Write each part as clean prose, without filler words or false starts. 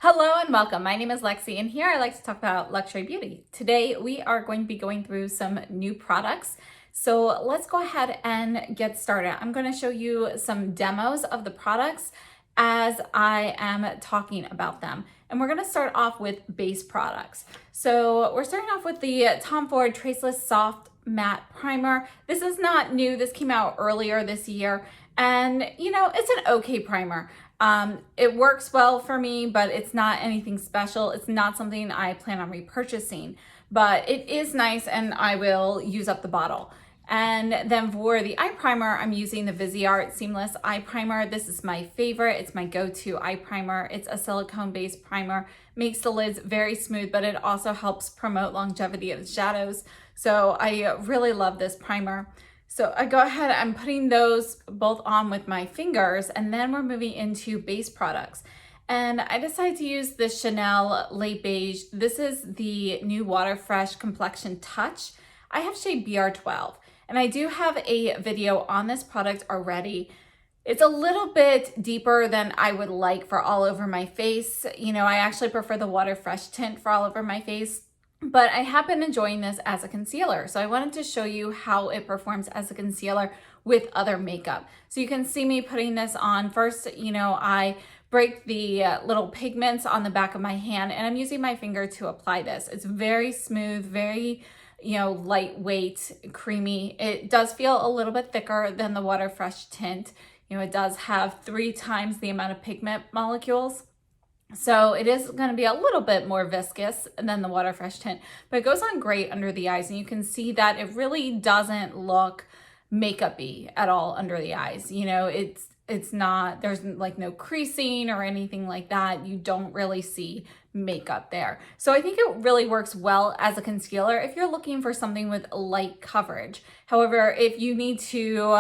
Hello and welcome. My name is Lexi and here I like to talk about luxury beauty. Today we are going to be going through some new products. So let's go ahead and get started. I'm going to show you some demos of the products as I am talking about them. And we're going to start off with base products. So we're starting off with the Tom Ford Traceless Soft Matte Primer. This is not new. This came out earlier this year. And it's an okay primer. It works well for me, but it's not anything special. It's not something I plan on repurchasing, but it is nice and I will use up the bottle. And then for the eye primer, I'm using the Viseart Seamless Eye Primer. This is my favorite. It's my go-to eye primer. It's a silicone-based primer, makes the lids very smooth, but it also helps promote longevity of the shadows. So I really love this primer. So I go ahead, I'm putting those both on with my fingers, and then we're moving into base products. And I decided to use the Chanel Light Beige. This is the new Water Fresh Complexion Touch. I have shade BR12, and I do have a video on this product already. It's a little bit deeper than I would like for all over my face. I actually prefer the Water Fresh tint for all over my face. But I have been enjoying this as a concealer. So I wanted to show you how it performs as a concealer with other makeup. So you can see me putting this on. First, I break the little pigments on the back of my hand and I'm using my finger to apply this. It's very smooth, very, lightweight, creamy. It does feel a little bit thicker than the Water Fresh tint. It does have 3 times the amount of pigment molecules. So it is going to be a little bit more viscous than the Water Fresh tint, but it goes on great under the eyes. And you can see that it really doesn't look makeup-y at all under the eyes. It's not, there's like no creasing or anything like that. You don't really see makeup there. So I think it really works well as a concealer if you're looking for something with light coverage. However, if you need to,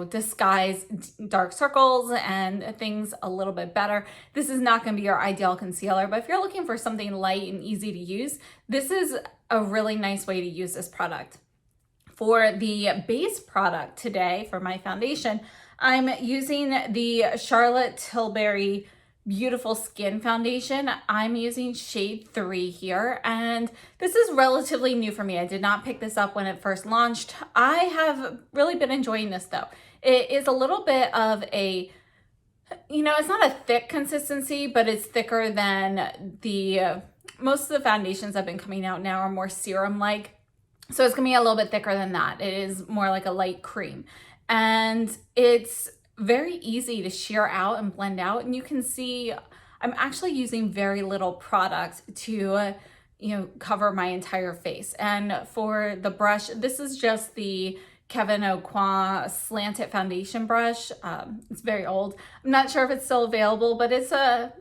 disguise dark circles and things a little bit better, this is not going to be your ideal concealer. But if you're looking for something light and easy to use, this is a really nice way to use this product. For the base product today, for my foundation, I'm using the Charlotte Tilbury Beautiful Skin Foundation. I'm using shade 3 here, and this is relatively new for me. I did not pick this up when it first launched. I have really been enjoying this though. It is a little bit of a, it's not a thick consistency, but it's thicker than most of the foundations that have been coming out now are more serum-like. So it's gonna be a little bit thicker than that. It is more like a light cream. And it's very easy to sheer out and blend out. And you can see I'm actually using very little product to, cover my entire face. And for the brush, this is just the Kevyn Aucoin Slanted Foundation brush. It's very old. I'm not sure if it's still available, but it's a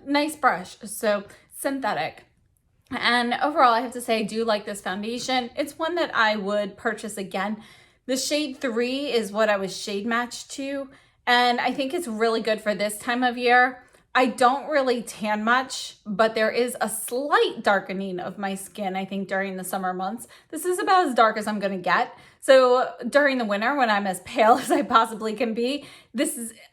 nice brush. So synthetic. And overall, I have to say, I do like this foundation. It's one that I would purchase again. The shade 3 is what I was shade matched to, and I think it's really good for this time of year. I don't really tan much, but there is a slight darkening of my skin, I think, during the summer months. This is about as dark as I'm gonna get. So during the winter, when I'm as pale as I possibly can be,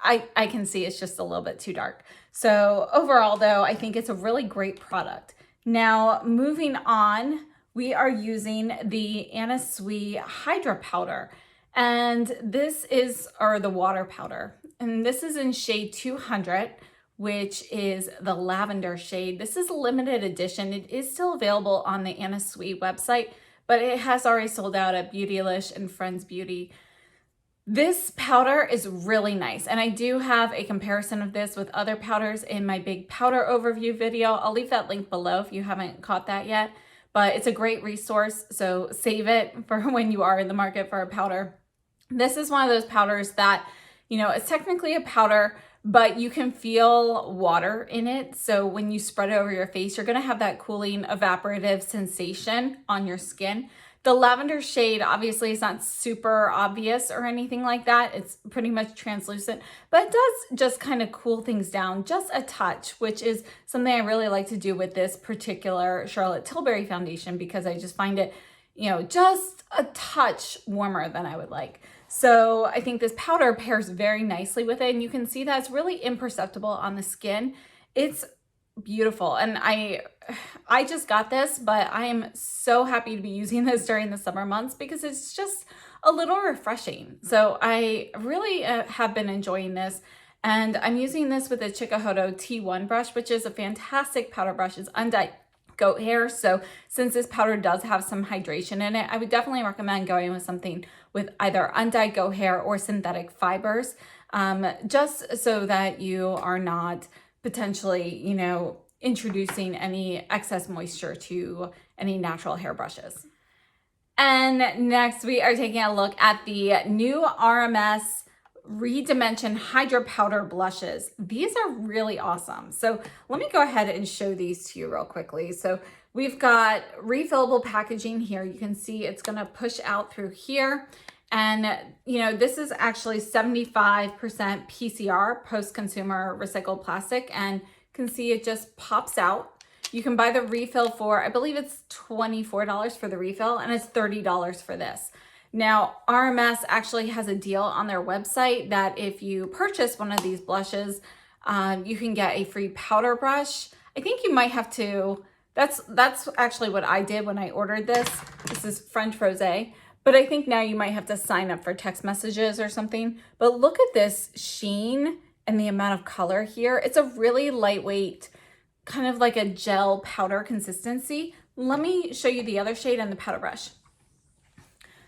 I can see it's just a little bit too dark. So overall, though, I think it's a really great product. Now, moving on, we are using the Anna Sui Hydra Powder, and this is, or the water powder, and this is in shade 200, which is the lavender shade. This is a limited edition. It is still available on the Anna Sui website, but it has already sold out at Beautylish and Friends Beauty. This powder is really nice, and I do have a comparison of this with other powders in my big powder overview video. I'll leave that link below if you haven't caught that yet, but it's a great resource, so save it for when you are in the market for a powder. This is one of those powders that, it's technically a powder, but you can feel water in it. So when you spread it over your face, you're gonna have that cooling evaporative sensation on your skin. The lavender shade, obviously, is not super obvious or anything like that. It's pretty much translucent, but it does just kind of cool things down just a touch, which is something I really like to do with this particular Charlotte Tilbury foundation because I just find it, just a touch warmer than I would like. So I think this powder pairs very nicely with it, and you can see that it's really imperceptible on the skin. It's beautiful. And I just got this, but I am so happy to be using this during the summer months because it's just a little refreshing. So I really have been enjoying this. And I'm using this with the Chikuhodo T1 brush, which is a fantastic powder brush. It's undyed goat hair. So since this powder does have some hydration in it, I would definitely recommend going with something with either undyed goat hair or synthetic fibers, just so that you are not potentially, you know, introducing any excess moisture to any natural hair brushes. And next we are taking a look at the new RMS Redimension Hydra Powder Blushes. These are really awesome. So let me go ahead and show these to you real quickly. So we've got refillable packaging here. You can see it's gonna push out through here. And, you know, this is actually 75% PCR, post-consumer recycled plastic, and you can see it just pops out. You can buy the refill for, I believe it's $24 for the refill, and it's $30 for this. Now, RMS actually has a deal on their website that if you purchase one of these blushes, you can get a free powder brush. I think you might have to, that's actually what I did when I ordered this. This is French Rosé. But I think now you might have to sign up for text messages or something. But look at this sheen and the amount of color here. It's a really lightweight, kind of like a gel powder consistency. Let me show you the other shade and the powder brush.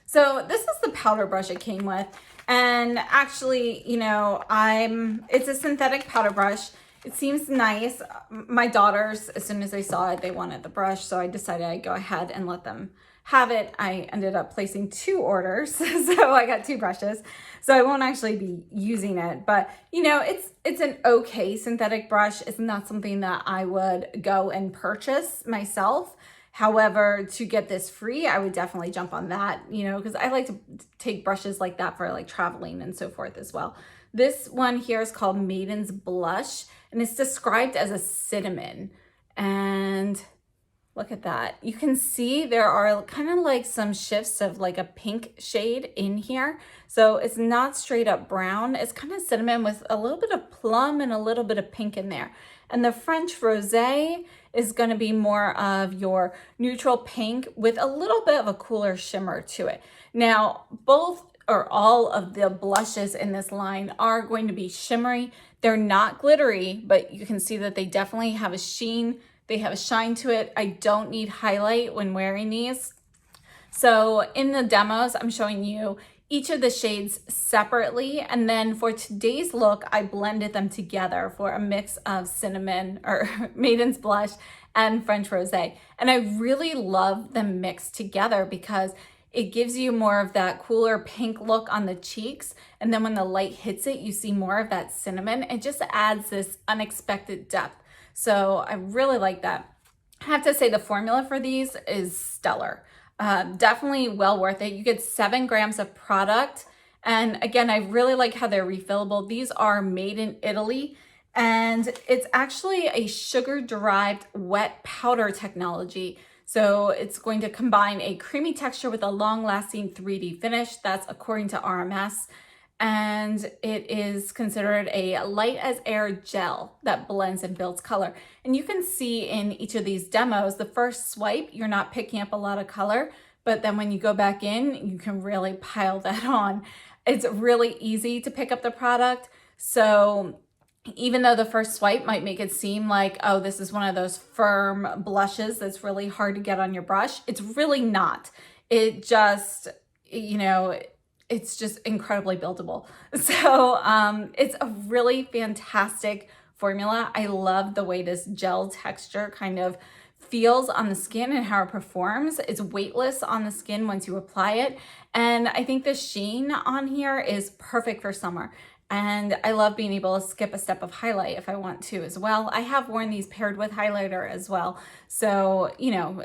So this is the powder brush it came with. And actually, you know, it's a synthetic powder brush. It seems nice. My daughters, as soon as they saw it, they wanted the brush. So I decided I'd go ahead and let them have it. I ended up placing 2 orders, so I got 2 brushes. So I won't actually be using it, but you know, it's an okay synthetic brush. It's not something that I would go and purchase myself. However, to get this free, I would definitely jump on that, you know, because I like to take brushes like that for like traveling and so forth as well. This one here is called Maiden's Blush, and it's described as a cinnamon. And look at that. You can see there are kind of like some shifts of like a pink shade in here. So it's not straight up brown. It's kind of cinnamon with a little bit of plum and a little bit of pink in there. And the French Rosé is going to be more of your neutral pink with a little bit of a cooler shimmer to it. Now, both or all of the blushes in this line are going to be shimmery. They're not glittery, but you can see that they definitely have a sheen. They have a shine to it. I don't need highlight when wearing these. So in the demos, I'm showing you each of the shades separately. And then for today's look, I blended them together for a mix of cinnamon or Maiden's Blush and French Rosé. And I really love them mixed together because it gives you more of that cooler pink look on the cheeks. And then when the light hits it, you see more of that cinnamon. It just adds this unexpected depth. So I really like that. I have to say the formula for these is stellar. Definitely well worth it. You get 7 grams of product. And again, I really like how they're refillable. These are made in Italy, and it's actually a sugar-derived wet powder technology. So it's going to combine a creamy texture with a long-lasting 3D finish. That's according to RMS. And it is considered a light as air gel that blends and builds color. And you can see in each of these demos, the first swipe, you're not picking up a lot of color, but then when you go back in, you can really pile that on. It's really easy to pick up the product. So even though the first swipe might make it seem like, oh, this is one of those firm blushes that's really hard to get on your brush, it's really not. It just, you know, it's just incredibly buildable. So it's a really fantastic formula. I love the way this gel texture kind of feels on the skin and how it performs. It's weightless on the skin once you apply it. And I think the sheen on here is perfect for summer. And I love being able to skip a step of highlight if I want to as well. I have worn these paired with highlighter as well. So, you know,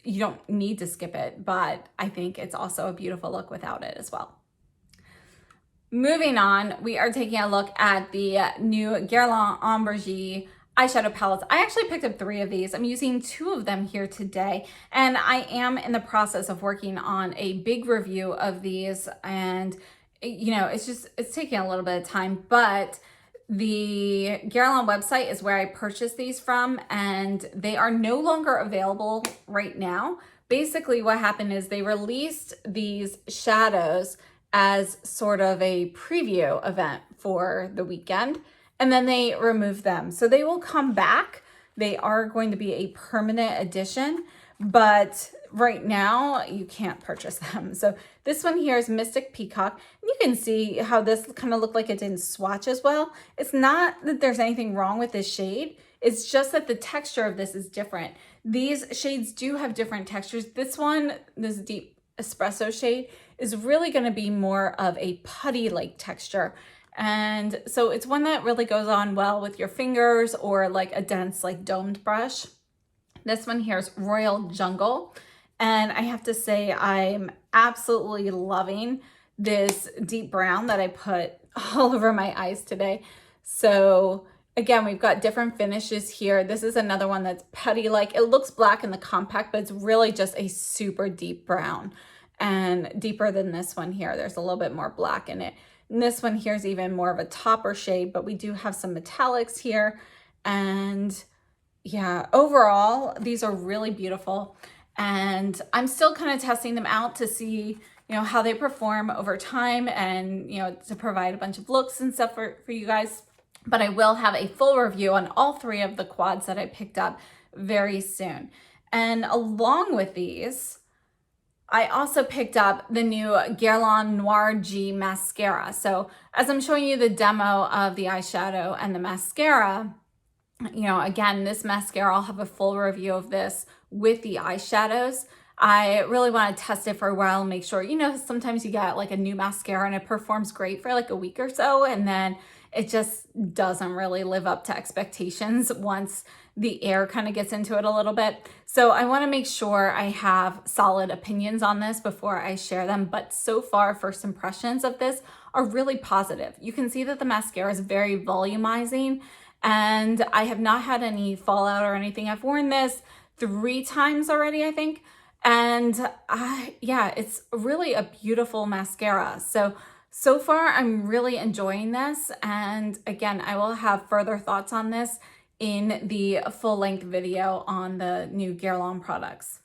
you don't need to skip it, but I think it's also a beautiful look without it as well. Moving on, we are taking a look at the new Guerlain Ombrage eyeshadow palettes. I actually picked up 3 of these. I'm using 2 of them here today, and I am in the process of working on a big review of these, and you know, it's taking a little bit of time, but The Guerlain website is where I purchased these from, and they are no longer available right now. Basically, what happened is they released these shadows as sort of a preview event for the weekend, and then they removed them. So they will come back. They are going to be a permanent addition, but right now you can't purchase them. So this one here is Mystic Peacock. And you can see how this kind of looked like it didn't swatch as well. It's not that there's anything wrong with this shade. It's just that the texture of this is different. These shades do have different textures. This one, this deep espresso shade, is really going to be more of a putty-like texture. And so it's one that really goes on well with your fingers or like a dense, like domed brush. This one here is Royal Jungle. And I have to say, I'm absolutely loving this deep brown that I put all over my eyes today. So again, we've got different finishes here. This is another one that's putty-like. It looks black in the compact, but it's really just a super deep brown and deeper than this one here. There's a little bit more black in it. And this one here is even more of a topper shade, but we do have some metallics here. And yeah, overall, these are really beautiful. And I'm still kind of testing them out to see, how they perform over time and, to provide a bunch of looks and stuff for you guys. But I will have a full review on all three of the quads that I picked up very soon. And along with these, I also picked up the new Guerlain Noir G mascara. So as I'm showing you the demo of the eyeshadow and the mascara, again, this mascara, I'll have a full review of this with the eyeshadows. I really want to test it for a while and make sure, sometimes you get like a new mascara and it performs great for like a week or so, and then it just doesn't really live up to expectations once the air kind of gets into it a little bit. So I want to make sure I have solid opinions on this before I share them. But so far, first impressions of this are really positive. You can see that the mascara is very volumizing, and I have not had any fallout or anything. I've worn this 3 times already, I think. And yeah, it's really a beautiful mascara. So far, I'm really enjoying this. And again, I will have further thoughts on this in the full-length video on the new Guerlain products.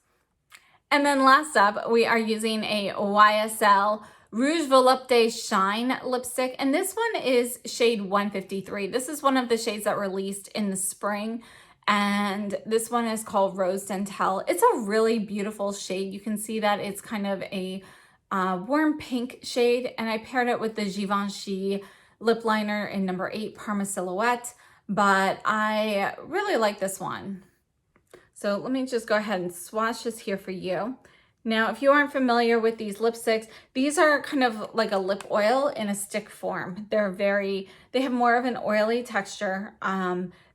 And then last up, we are using a YSL Rouge Volupté Shine lipstick. And this one is shade 153. This is one of the shades that released in the spring. And this one is called Rose Dentel. It's a really beautiful shade. You can see that it's kind of a warm pink shade, and I paired it with the Givenchy lip liner in number 8 Parma Silhouette, but I really like this one. So let me just go ahead and swatch this here for you. Now, if you aren't familiar with these lipsticks, these are kind of like a lip oil in a stick form. They have more of an oily texture.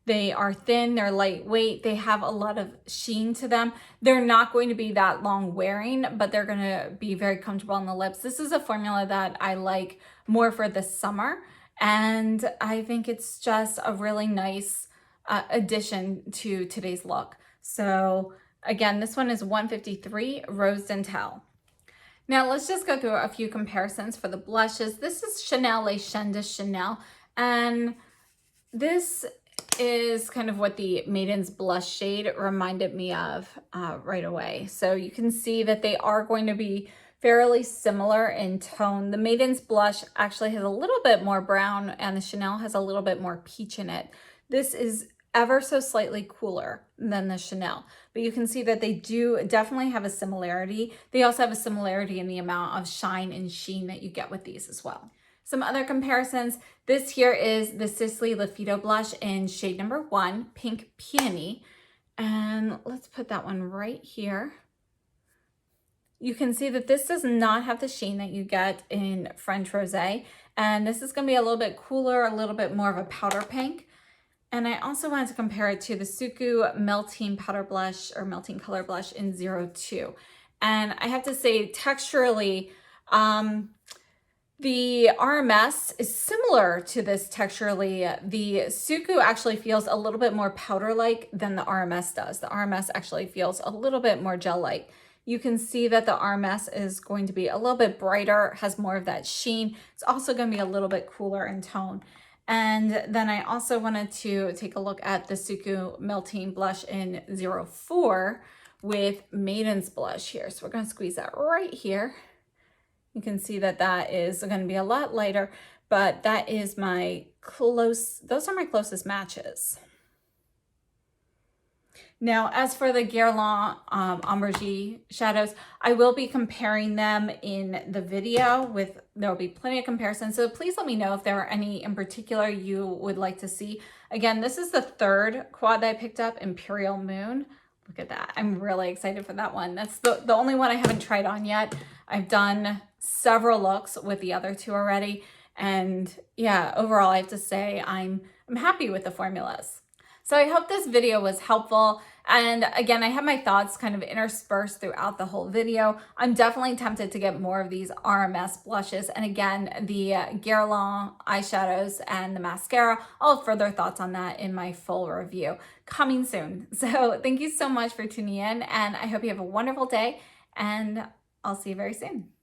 They are thin, they're lightweight, they have a lot of sheen to them. They're not going to be that long wearing, but they're gonna be very comfortable on the lips. This is a formula that I like more for the summer, and I think it's just a really nice addition to today's look. So again, this one is 153 Rose Dentel. Now let's just go through a few comparisons for the blushes. This is Chanel Les Chaînes de Chanel, and this is kind of what the Maiden's Blush shade reminded me of right away. So you can see that they are going to be fairly similar in tone. The Maiden's Blush actually has a little bit more brown, and the Chanel has a little bit more peach in it. This is ever so slightly cooler than the Chanel, but you can see that they do definitely have a similarity. They also have a similarity in the amount of shine and sheen that you get with these as well. Some other comparisons. This here is the Sisley Lafido blush in shade number 1, Pink Peony. And let's put that one right here. You can see that this does not have the sheen that you get in French Rosé. And this is going to be a little bit cooler, a little bit more of a powder pink. And I also wanted to compare it to the Suku Melting Powder Blush or Melting Color Blush in 02. And I have to say, texturally, the RMS is similar to this texturally. The Suku actually feels a little bit more powder-like than the RMS does. The RMS actually feels a little bit more gel-like. You can see that the RMS is going to be a little bit brighter, has more of that sheen. It's also going to be a little bit cooler in tone. And then I also wanted to take a look at the Suku Melting Blush in 04 with Maiden's Blush here. So we're going to squeeze that right here. You can see that that is going to be a lot lighter, but that is those are my closest matches. Now, as for the Guerlain Ombrage shadows, I will be comparing them in the video. There will be plenty of comparisons. So please let me know if there are any in particular you would like to see. Again, this is the third quad that I picked up, Imperial Moon. Look at that. I'm really excited for that one. That's the only one I haven't tried on yet. I've done several looks with the other two already. And yeah, overall, I have to say I'm happy with the formulas. So I hope this video was helpful. And again, I have my thoughts kind of interspersed throughout the whole video. I'm definitely tempted to get more of these RMS blushes. And again, the Guerlain eyeshadows and the mascara, I'll have further thoughts on that in my full review coming soon. So thank you so much for tuning in, and I hope you have a wonderful day, and I'll see you very soon.